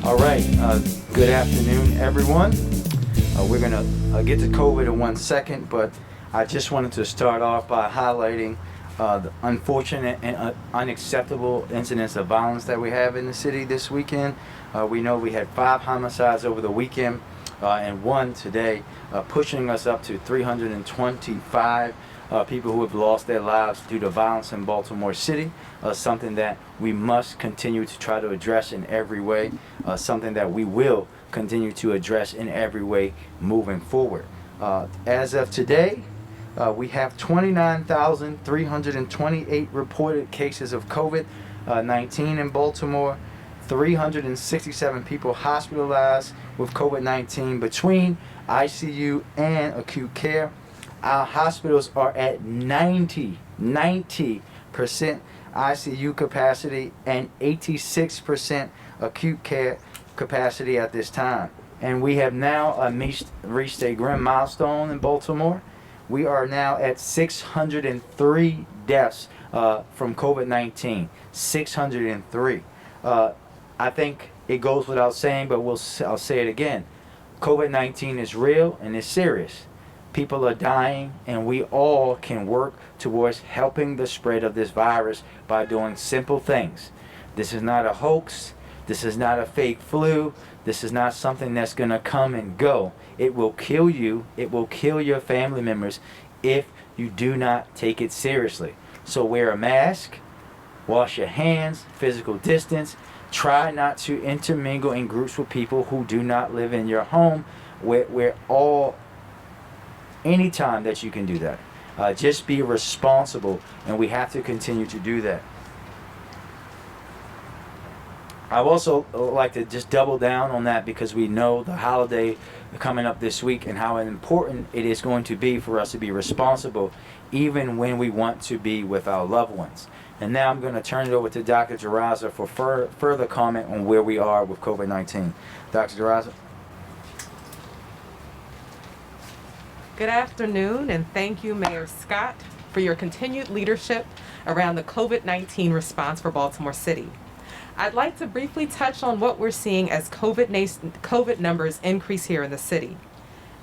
All right, good afternoon, everyone. We're going to get to COVID in 1 second, but I just wanted to start off by highlighting the unfortunate and unacceptable incidents of violence that we have in the city this weekend. We know we had 5 homicides over the weekend and 1 today, pushing us up to 325 people who have lost their lives due to violence in Baltimore City, something that we must continue to try to address in every way, something that we will continue to address in every way moving forward. As of today, we have 29,328 reported cases of COVID-19 in Baltimore, 367 people hospitalized with COVID-19 between ICU and acute care. Our hospitals are at 90% ICU capacity and 86% acute care capacity at this time. And we have now reached a grim milestone in Baltimore. We are now at 603 deaths from COVID-19. 603. I think it goes without saying, but I'll say it again. COVID-19 is real and it's serious. People are dying, and we all can work towards helping the spread of this virus by doing simple things. This is not a hoax. This is not a fake flu. This is not something that's going to come and go. It will kill you. It will kill your family members if you do not take it seriously. So wear a mask, wash your hands, physical distance. Try not to intermingle in groups with people who do not live in your home. Anytime that you can do that. Just be responsible, and we have to continue to do that. I would also like to just double down on that because we know the holiday coming up this week and how important it is going to be for us to be responsible even when we want to be with our loved ones. And now I'm going to turn it over to Dr. Jaraza for further comment on where we are with COVID-19. Dr. Jaraza? Good afternoon, and thank you, Mayor Scott, for your continued leadership around the COVID-19 response for Baltimore City. I'd like to briefly touch on what we're seeing as COVID numbers increase here in the city.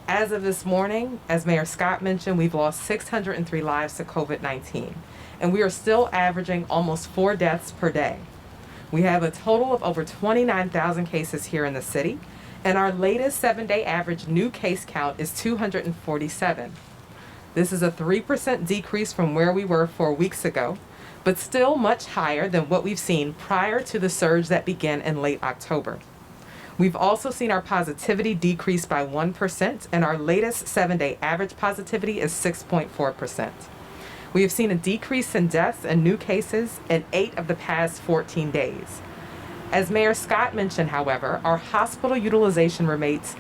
As of this morning, as Mayor Scott mentioned, we've lost 603 lives to COVID-19, and we are still averaging almost 4 deaths per day. We have a total of over 29,000 cases here in the city, and our latest 7-day average new case count is 247. This is a 3% decrease from where we were 4 weeks ago, but still much higher than what we've seen prior to the surge that began in late October. We've also seen our positivity decrease by 1%, and our latest 7-day average positivity is 6.4%. We have seen a decrease in deaths and new cases in 8 of the past 14 days. As Mayor Scott mentioned, however, our hospital utilization rates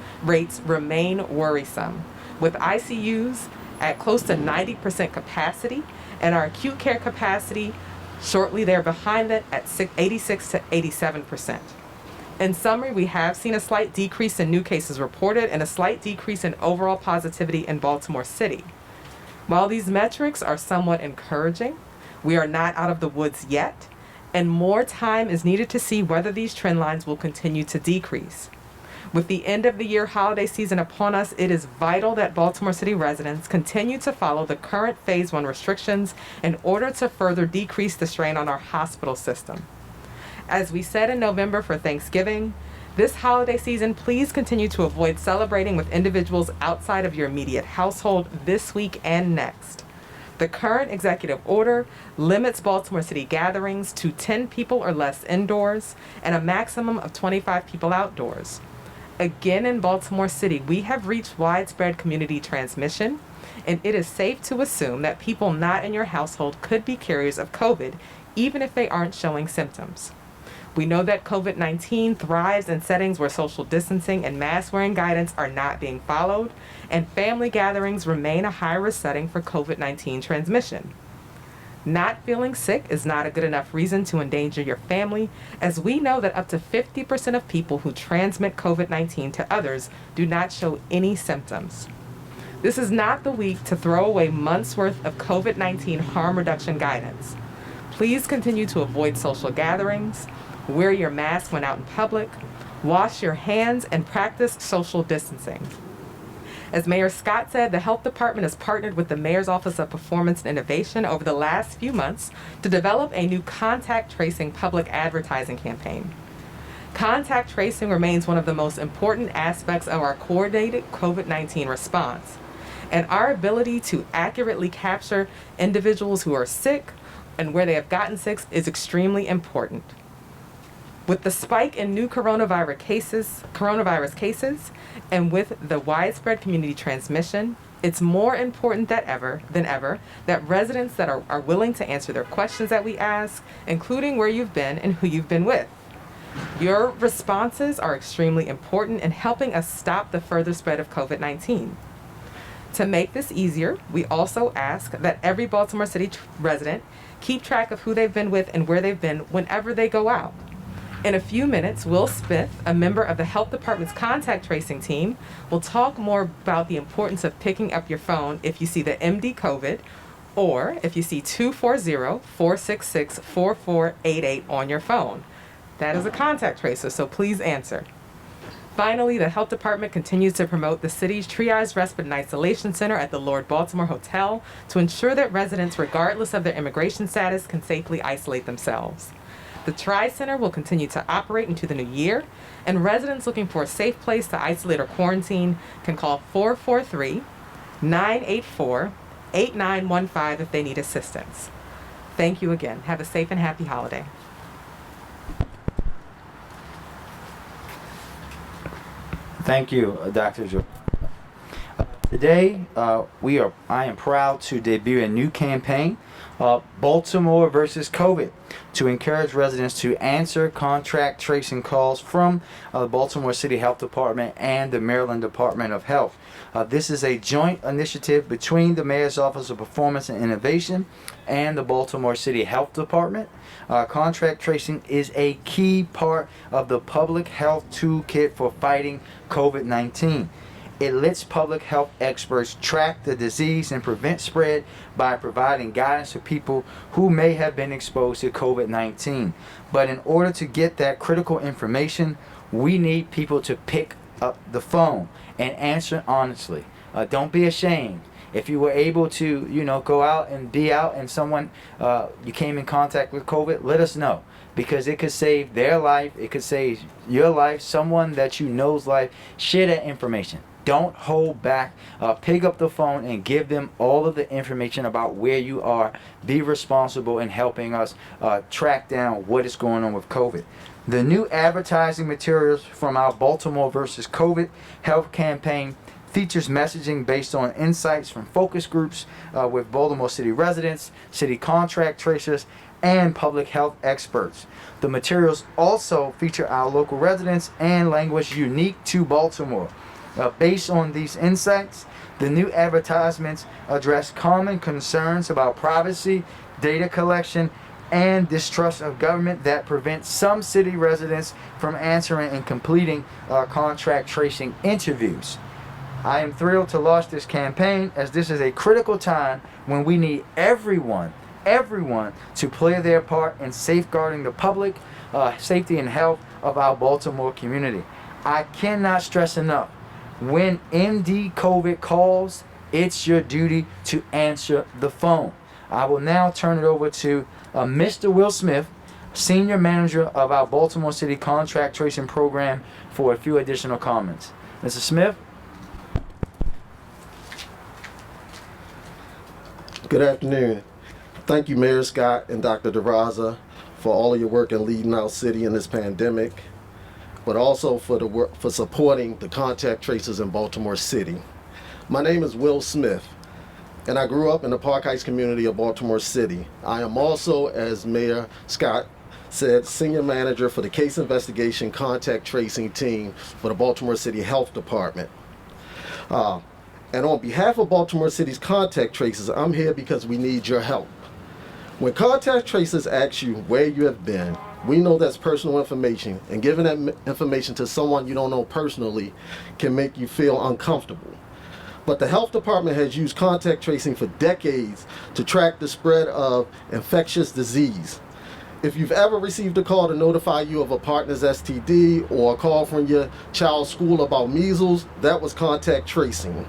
remain worrisome, with ICUs at close to 90% capacity and our acute care capacity shortly there behind it at 86 to 87%. In summary, we have seen a slight decrease in new cases reported and a slight decrease in overall positivity in Baltimore City. While these metrics are somewhat encouraging, we are not out of the woods yet, and more time is needed to see whether these trend lines will continue to decrease. With the end of the year holiday season upon us, it is vital that Baltimore City residents continue to follow the current Phase 1 restrictions in order to further decrease the strain on our hospital system. As we said in November for Thanksgiving, this holiday season, please continue to avoid celebrating with individuals outside of your immediate household this week and next. The current executive order limits Baltimore City gatherings to 10 people or less indoors and a maximum of 25 people outdoors. Again, in Baltimore City, we have reached widespread community transmission, and it is safe to assume that people not in your household could be carriers of COVID, even if they aren't showing symptoms. We know that COVID-19 thrives in settings where social distancing and mask-wearing guidance are not being followed, and family gatherings remain a high-risk setting for COVID-19 transmission. Not feeling sick is not a good enough reason to endanger your family, as we know that up to 50% of people who transmit COVID-19 to others do not show any symptoms. This is not the week to throw away months' worth of COVID-19 harm reduction guidance. Please continue to avoid social gatherings, wear your mask when out in public, wash your hands, and practice social distancing. As Mayor Scott said, the Health Department has partnered with the Mayor's Office of Performance and Innovation over the last few months to develop a new contact tracing public advertising campaign. Contact tracing remains one of the most important aspects of our coordinated COVID-19 response, and our ability to accurately capture individuals who are sick and where they have gotten sick is extremely important. With the spike in new coronavirus cases, and with the widespread community transmission, it's more important than ever that residents that are willing to answer their questions that we ask, including where you've been and who you've been with. Your responses are extremely important in helping us stop the further spread of COVID-19. To make this easier, we also ask that every Baltimore City resident keep track of who they've been with and where they've been whenever they go out. In a few minutes, Will Smith, a member of the Health Department's contact tracing team, will talk more about the importance of picking up your phone if you see the MD COVID or if you see 240-466-4488 on your phone. That is a contact tracer, so please answer. Finally, the Health Department continues to promote the city's Triage Respite and Isolation Center at the Lord Baltimore Hotel to ensure that residents, regardless of their immigration status, can safely isolate themselves. The Tri-Center will continue to operate into the new year, and residents looking for a safe place to isolate or quarantine can call 443-984-8915 if they need assistance. Thank you again. Have a safe and happy holiday. Thank you, Dr. Joe. Today, I am proud to debut a new campaign, Baltimore versus COVID, to encourage residents to answer contact tracing calls from the Baltimore City Health Department and the Maryland Department of Health. This is a joint initiative between the Mayor's Office of Performance and Innovation and the Baltimore City Health Department. Contact tracing is a key part of the public health toolkit for fighting COVID-19. It lets public health experts track the disease and prevent spread by providing guidance to people who may have been exposed to COVID-19. But in order to get that critical information, we need people to pick up the phone and answer honestly. Don't be ashamed. If you were able to, go out and be out and someone, you came in contact with COVID, let us know. Because it could save their life, it could save your life, someone that you know's life. Share that information. Don't hold back. Pick up the phone and give them all of the information about where you are. Be responsible in helping us track down what is going on with COVID. The new advertising materials from our Baltimore versus COVID health campaign features messaging based on insights from focus groups with Baltimore City residents, city contract tracers, and public health experts. The materials also feature our local residents and language unique to Baltimore. Based on these insights, the new advertisements address common concerns about privacy, data collection, and distrust of government that prevents some city residents from answering and completing contract tracing interviews. I am thrilled to launch this campaign as this is a critical time when we need everyone to play their part in safeguarding the public safety and health of our Baltimore community. I cannot stress enough, when MD COVID calls, it's your duty to answer the phone. I will now turn it over to Mr. Will Smith, Senior Manager of our Baltimore City Contract Tracing Program, for a few additional comments. Mr. Smith? Good afternoon. Thank you, Mayor Scott and Dr. DeRaza, for all of your work in leading our city in this pandemic, but also for the work for supporting the contact tracers in Baltimore City. My name is Will Smith, and I grew up in the Park Heights community of Baltimore City. I am also, as Mayor Scott said, Senior Manager for the Case Investigation Contact Tracing Team for the Baltimore City Health Department. And on behalf of Baltimore City's contact tracers, I'm here because we need your help. When contact tracers ask you where you have been, we know that's personal information, and giving that information to someone you don't know personally can make you feel uncomfortable. But the health department has used contact tracing for decades to track the spread of infectious disease. If you've ever received a call to notify you of a partner's STD or a call from your child's school about measles, that was contact tracing.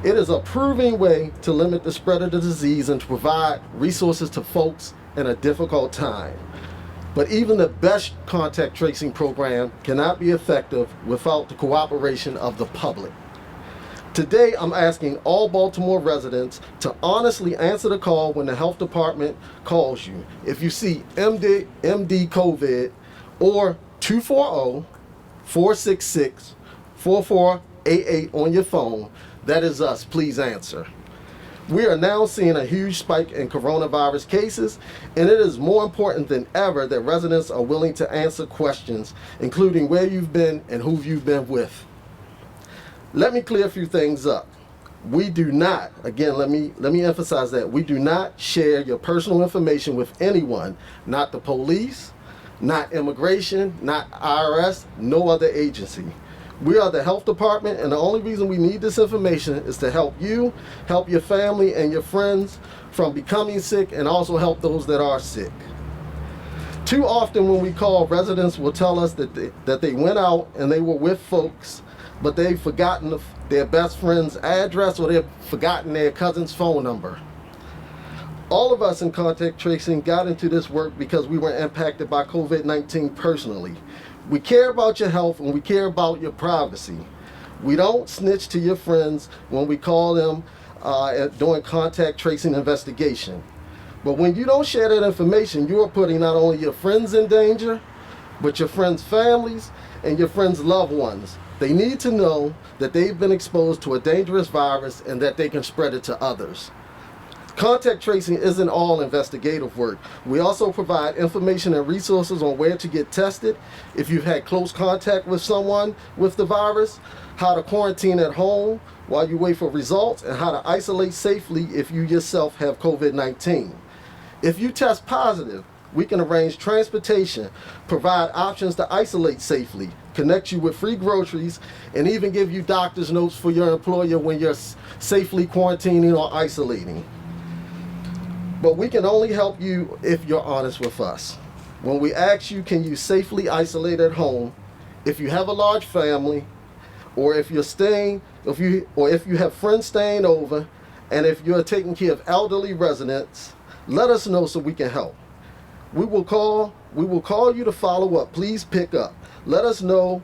It is a proven way to limit the spread of the disease and to provide resources to folks in a difficult time. But even the best contact tracing program cannot be effective without the cooperation of the public. Today, I'm asking all Baltimore residents to honestly answer the call when the health department calls you. If you see MD COVID or 240-466-4488 on your phone, that is us. Please answer. We are now seeing a huge spike in coronavirus cases, and it is more important than ever that residents are willing to answer questions, including where you've been and who you've been with. Let me clear a few things up. We do not, again, let me emphasize that, we do not share your personal information with anyone, not the police, not immigration, not IRS, no other agency. We are the health department, and the only reason we need this information is to help you, help your family and your friends from becoming sick, and also help those that are sick. Too often when we call, residents will tell us that they went out and they were with folks, but they've forgotten their best friend's address or they've forgotten their cousin's phone number. All of us in contact tracing got into this work because we were impacted by COVID-19 personally. We care about your health and we care about your privacy. We don't snitch to your friends when we call them doing contact tracing investigation. But when you don't share that information, you are putting not only your friends in danger, but your friends' families and your friends' loved ones. They need to know that they've been exposed to a dangerous virus and that they can spread it to others. Contact tracing isn't all investigative work. We also provide information and resources on where to get tested, if you've had close contact with someone with the virus, how to quarantine at home while you wait for results, and how to isolate safely if you yourself have COVID-19. If you test positive, we can arrange transportation, provide options to isolate safely, connect you with free groceries, and even give you doctor's notes for your employer when you're safely quarantining or isolating. But we can only help you if you're honest with us. When we ask you, can you safely isolate at home, if you have a large family, or if you're staying, if you have friends staying over, and if you're taking care of elderly residents, let us know so we can help. We will call you to follow up. Please pick up. Let us know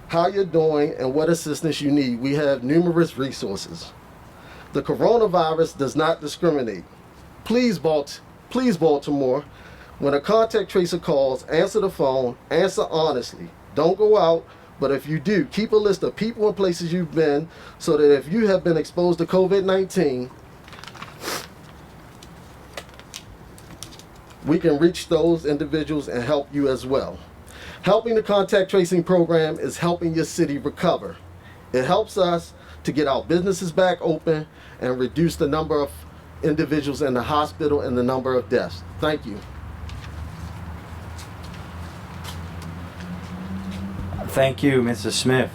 how you're doing and what assistance you need. We have numerous resources. The coronavirus does not discriminate. Please, Baltimore, when a contact tracer calls, answer the phone, answer honestly. Don't go out, but if you do, keep a list of people and places you've been so that if you have been exposed to COVID-19, we can reach those individuals and help you as well. Helping the contact tracing program is helping your city recover. It helps us to get our businesses back open and reduce the number of individuals in the hospital and the number of deaths. Thank you. Thank you, Mrs. Smith.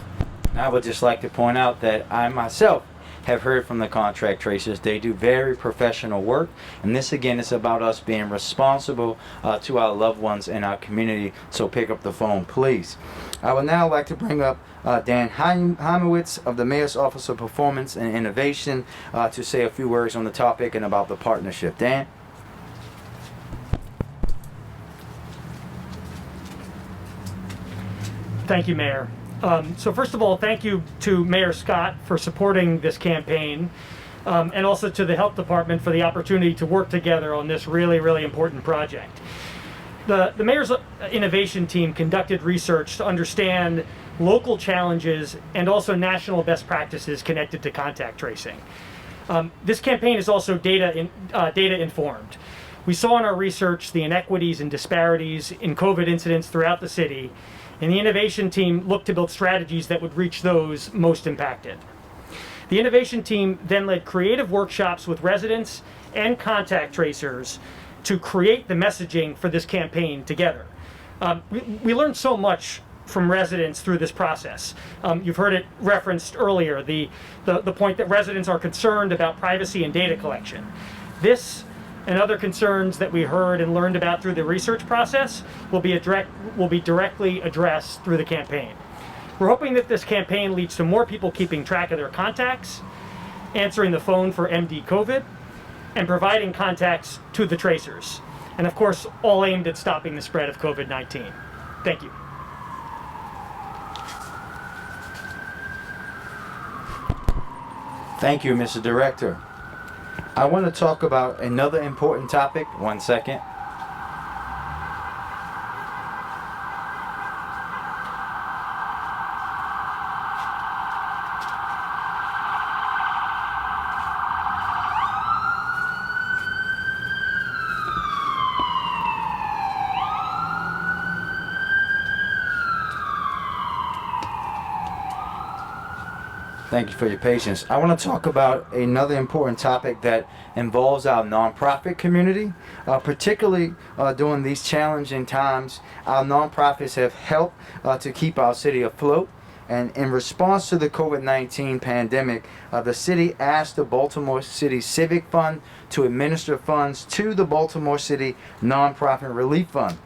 I would just like to point out that I myself have heard from the contract tracers. They do very professional work, and this again is about us being responsible to our loved ones in our community. So pick up the phone, please. I would now like to bring up Dan Heimowitz of the Mayor's Office of Performance and Innovation to say a few words on the topic and about the partnership. Dan? Thank you, Mayor. So first of all, thank you to Mayor Scott for supporting this campaign, and also to the Health Department for the opportunity to work together on this really, really important project. The Mayor's Innovation Team conducted research to understand local challenges and also national best practices connected to contact tracing. This campaign is also data informed. We saw in our research the inequities and disparities in COVID incidents throughout the city, and the innovation team looked to build strategies that would reach those most impacted. The innovation team then led creative workshops with residents and contact tracers to create the messaging for this campaign together. We learned so much from residents through this process. You've heard it referenced earlier, the point that residents are concerned about privacy and data collection. This and other concerns that we heard and learned about through the research process will be directly addressed through the campaign. We're hoping that this campaign leads to more people keeping track of their contacts, answering the phone for MD COVID, and providing contacts to the tracers. And of course, all aimed at stopping the spread of COVID-19. Thank you. Thank you, Mr. Director. I want to talk about another important topic. 1 second. Thank you for your patience. I want to talk about another important topic that involves our nonprofit community, particularly during these challenging times. Our nonprofits have helped to keep our city afloat. And in response to the COVID-19 pandemic, the city asked the Baltimore City Civic Fund to administer funds to the Baltimore City Nonprofit Relief Fund.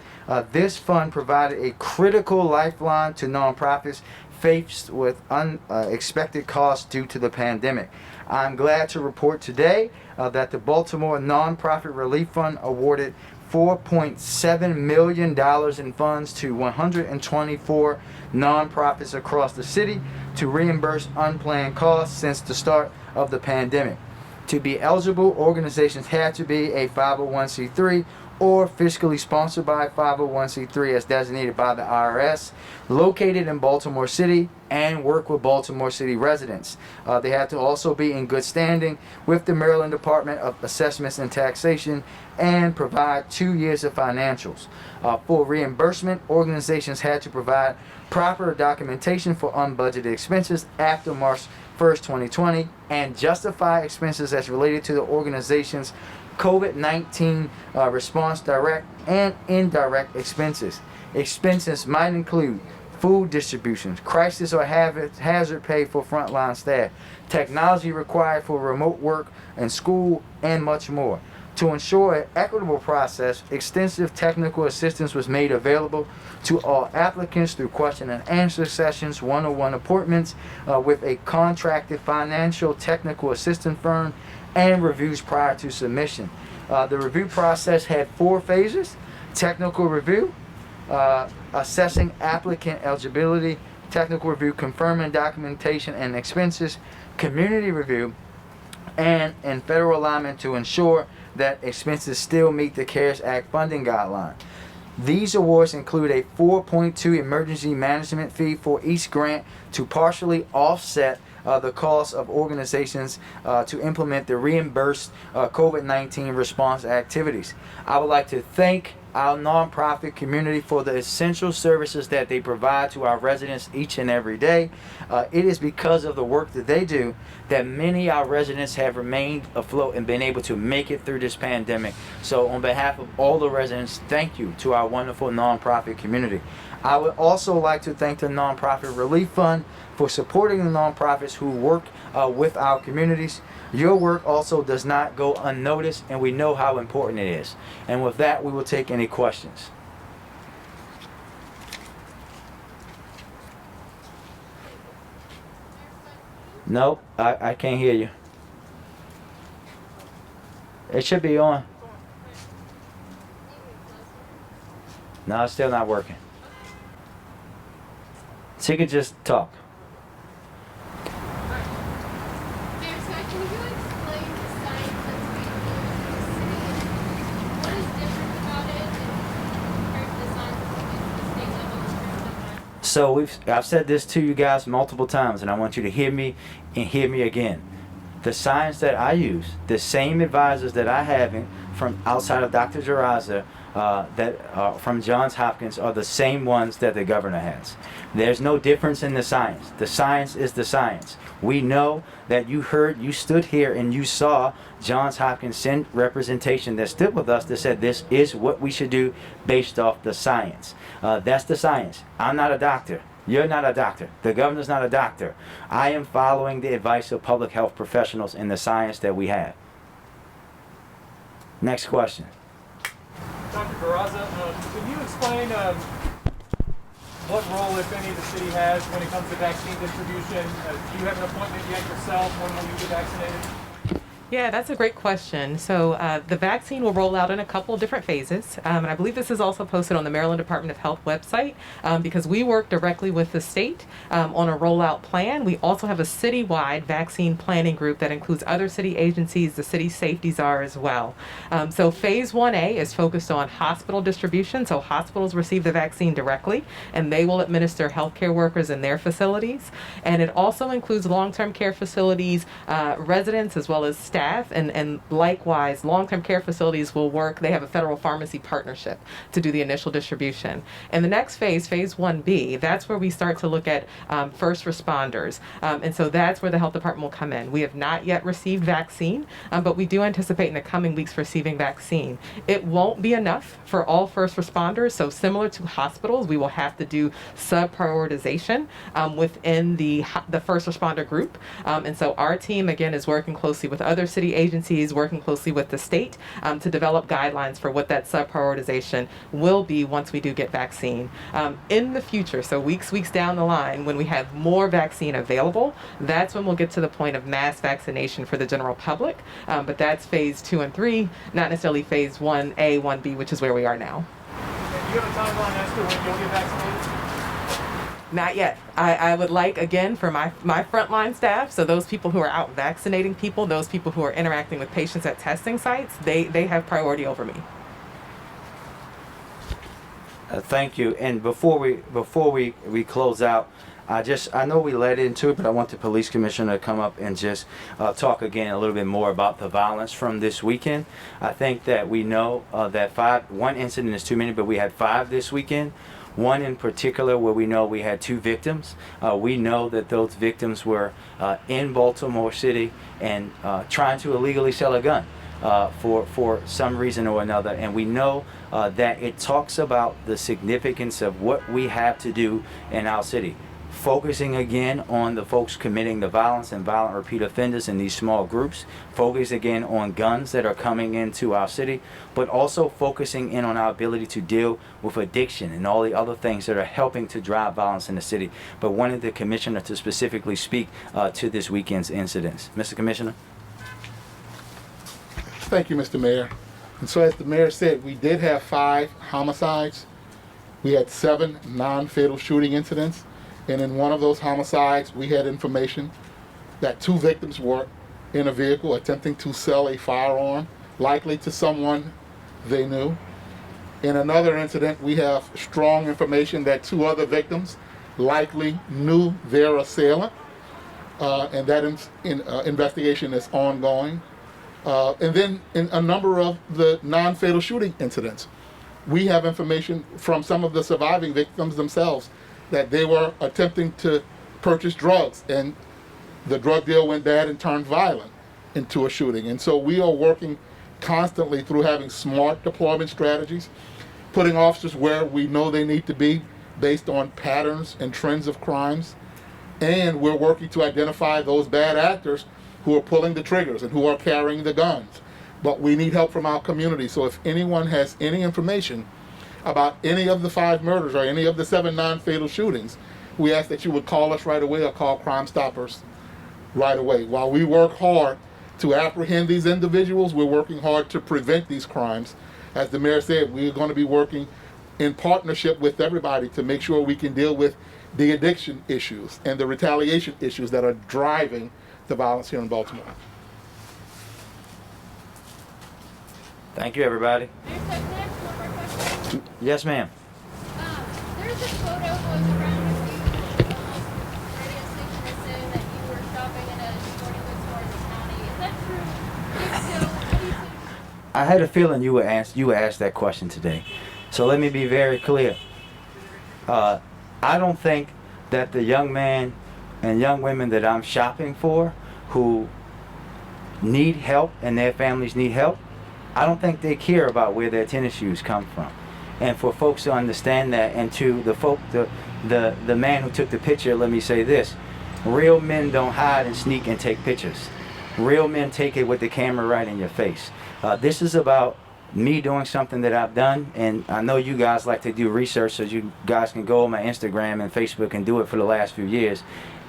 This fund provided a critical lifeline to nonprofits faced with unexpected costs due to the pandemic. I'm glad to report today that the Baltimore Nonprofit Relief Fund awarded $4.7 million in funds to 124 nonprofits across the city to reimburse unplanned costs since the start of the pandemic. To be eligible, organizations had to be a 501c3 or fiscally sponsored by a 501c3 as designated by the IRS, located in Baltimore City, and work with Baltimore City residents. They had to also be in good standing with the Maryland Department of Assessments and Taxation and provide 2 years of financials. For reimbursement, organizations had to provide proper documentation for unbudgeted expenses after March 1st, 2020, and justify expenses as related to the organization's COVID-19 response, direct and indirect expenses. Expenses might include food distributions, crisis or hazard pay for frontline staff, technology required for remote work and school, and much more. To ensure an equitable process, extensive technical assistance was made available to all applicants through question and answer sessions, one-on-one appointments with a contracted financial technical assistance firm, and reviews prior to submission. The review process had 4 phases: technical review, assessing applicant eligibility, technical review confirming documentation and expenses, community review, and federal alignment to ensure that expenses still meet the CARES Act funding guideline. These awards include a 4.2 emergency management fee for each grant to partially offset the cost of organizations to implement the reimbursed COVID-19 response activities. I would like to thank our nonprofit community for the essential services that they provide to our residents each and every day. It is because of the work that they do that many of our residents have remained afloat and been able to make it through this pandemic. So on behalf of all the residents, thank you to our wonderful nonprofit community. I would also like to thank the Nonprofit Relief Fund for supporting the nonprofits who work with our communities. Your work also does not go unnoticed, and we know how important it is. And with that, we will take any questions. No, I can't hear you. It should be on. No, it's still not working. So you could just talk. So I've said this to you guys multiple times, and I want you to hear me and hear me again. The science that I use, the same advisors that I have from outside of Dr. Jaraza, that are from Johns Hopkins are the same ones that the governor has. There's no difference in the science. The science is the science. We know that you stood here and you saw Johns Hopkins send representation that stood with us that said this is what we should do based off the science. That's the science. I'm not a doctor. You're not a doctor. The governor's not a doctor. I am following the advice of public health professionals in the science that we have. Next question. Dr. Barraza, can you explain what role, if any, the city has when it comes to vaccine distribution? Do you have an appointment yet yourself? When will you get vaccinated? Yeah, that's a great question. So the vaccine will roll out in a couple of different phases. And I believe this is also posted on the Maryland Department of Health website because we work directly with the state on a rollout plan. We also have a citywide vaccine planning group that includes other city agencies, the city safety czar as well. So phase 1A is focused on hospital distribution. So hospitals receive the vaccine directly and they will administer healthcare workers in their facilities. And it also includes long-term care facilities, residents, as well as staff. And likewise, long-term care facilities will work. They have a federal pharmacy partnership to do the initial distribution. And the next phase, phase 1B, that's where we start to look at first responders. And so that's where the health department will come in. We have not yet received vaccine, but we do anticipate in the coming weeks receiving vaccine. It won't be enough for all first responders. So similar to hospitals, we will have to do sub-prioritization within the first responder group. And so our team, again, is working closely with other city agencies, working closely with the state to develop guidelines for what that sub-prioritization will be once we do get vaccine. In the future, so weeks down the line, when we have more vaccine available, that's when we'll get to the point of mass vaccination for the general public. But that's phase 2 and 3, not necessarily phase 1A, 1B, which is where we are now. And do you have a timeline as to when you'll get vaccinated? Not yet. I would like, again, for my frontline staff, so those people who are out vaccinating people, those people who are interacting with patients at testing sites, they have priority over me. Thank you. And before we close out, I know we led into it, but I want the police commissioner to come up and just talk again a little bit more about the violence from this weekend. I think that we know that one incident is too many, but we had 5 this weekend. One in particular where we know we had 2 victims. We know that those victims were in Baltimore City and trying to illegally sell a gun for some reason or another. And we know that it talks about the significance of what we have to do in our city. Focusing again on the folks committing the violence and violent repeat offenders in these small groups, focus again on guns that are coming into our city, but also focusing in on our ability to deal with addiction and all the other things that are helping to drive violence in the city. But wanted the commissioner to specifically speak to this weekend's incidents. Mr. Commissioner? Thank you, Mr. Mayor. And so as the mayor said, we did have 5 homicides. We had 7 non-fatal shooting incidents. And in one of those homicides, we had information that 2 victims were in a vehicle attempting to sell a firearm, likely to someone they knew. In another incident, we have strong information that 2 other victims likely knew their assailant, and that investigation is ongoing. And then in a number of the non-fatal shooting incidents, we have information from some of the surviving victims themselves that they were attempting to purchase drugs and the drug deal went bad and turned violent into a shooting. And so we are working constantly through having smart deployment strategies, putting officers where we know they need to be based on patterns and trends of crimes. And we're working to identify those bad actors who are pulling the triggers and who are carrying the guns. But we need help from our community. So if anyone has any information about any of the 5 murders or any of the 7 non-fatal shootings, we ask that you would call us right away or call Crime Stoppers right away. While we work hard to apprehend these individuals, we're working hard to prevent these crimes. As the mayor said, we're going to be working in partnership with everybody to make sure we can deal with the addiction issues and the retaliation issues that are driving the violence here in Baltimore. Thank you, everybody. Yes, ma'am. There's a photo going around of you radio station that said that you were shopping in a sporting goods store in the county. Is that true? If so, what do you think? I had a feeling you would ask that question today. So let me be very clear. I don't think that the young man and young women that I'm shopping for who need help and their families need help, I don't think they care about where their tennis shoes come from. And for folks to understand that, and to the man who took the picture, let me say this: real men don't hide and sneak and take pictures. Real men take it with the camera right in your face. This is about me doing something that I've done, and I know you guys like to do research, so you guys can go on my Instagram and Facebook and do it for the last few years.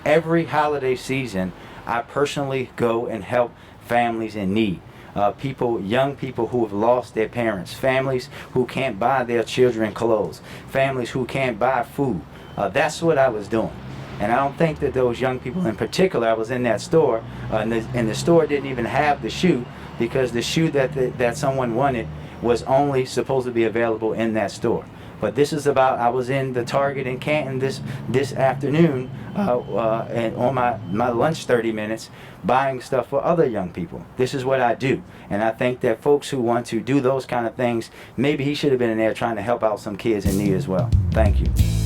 Every holiday season, I personally go and help families in need. Young people who have lost their parents, families who can't buy their children clothes, families who can't buy food. That's what I was doing. And I don't think that those young people in particular, I was in that store, and the store didn't even have the shoe, because the shoe that someone wanted was only supposed to be available in that store. But this is about, I was in the Target in Canton this afternoon, and on my lunch 30 minutes, buying stuff for other young people. This is what I do. And I think that folks who want to do those kind of things, maybe he should have been in there trying to help out some kids in need as well. Thank you.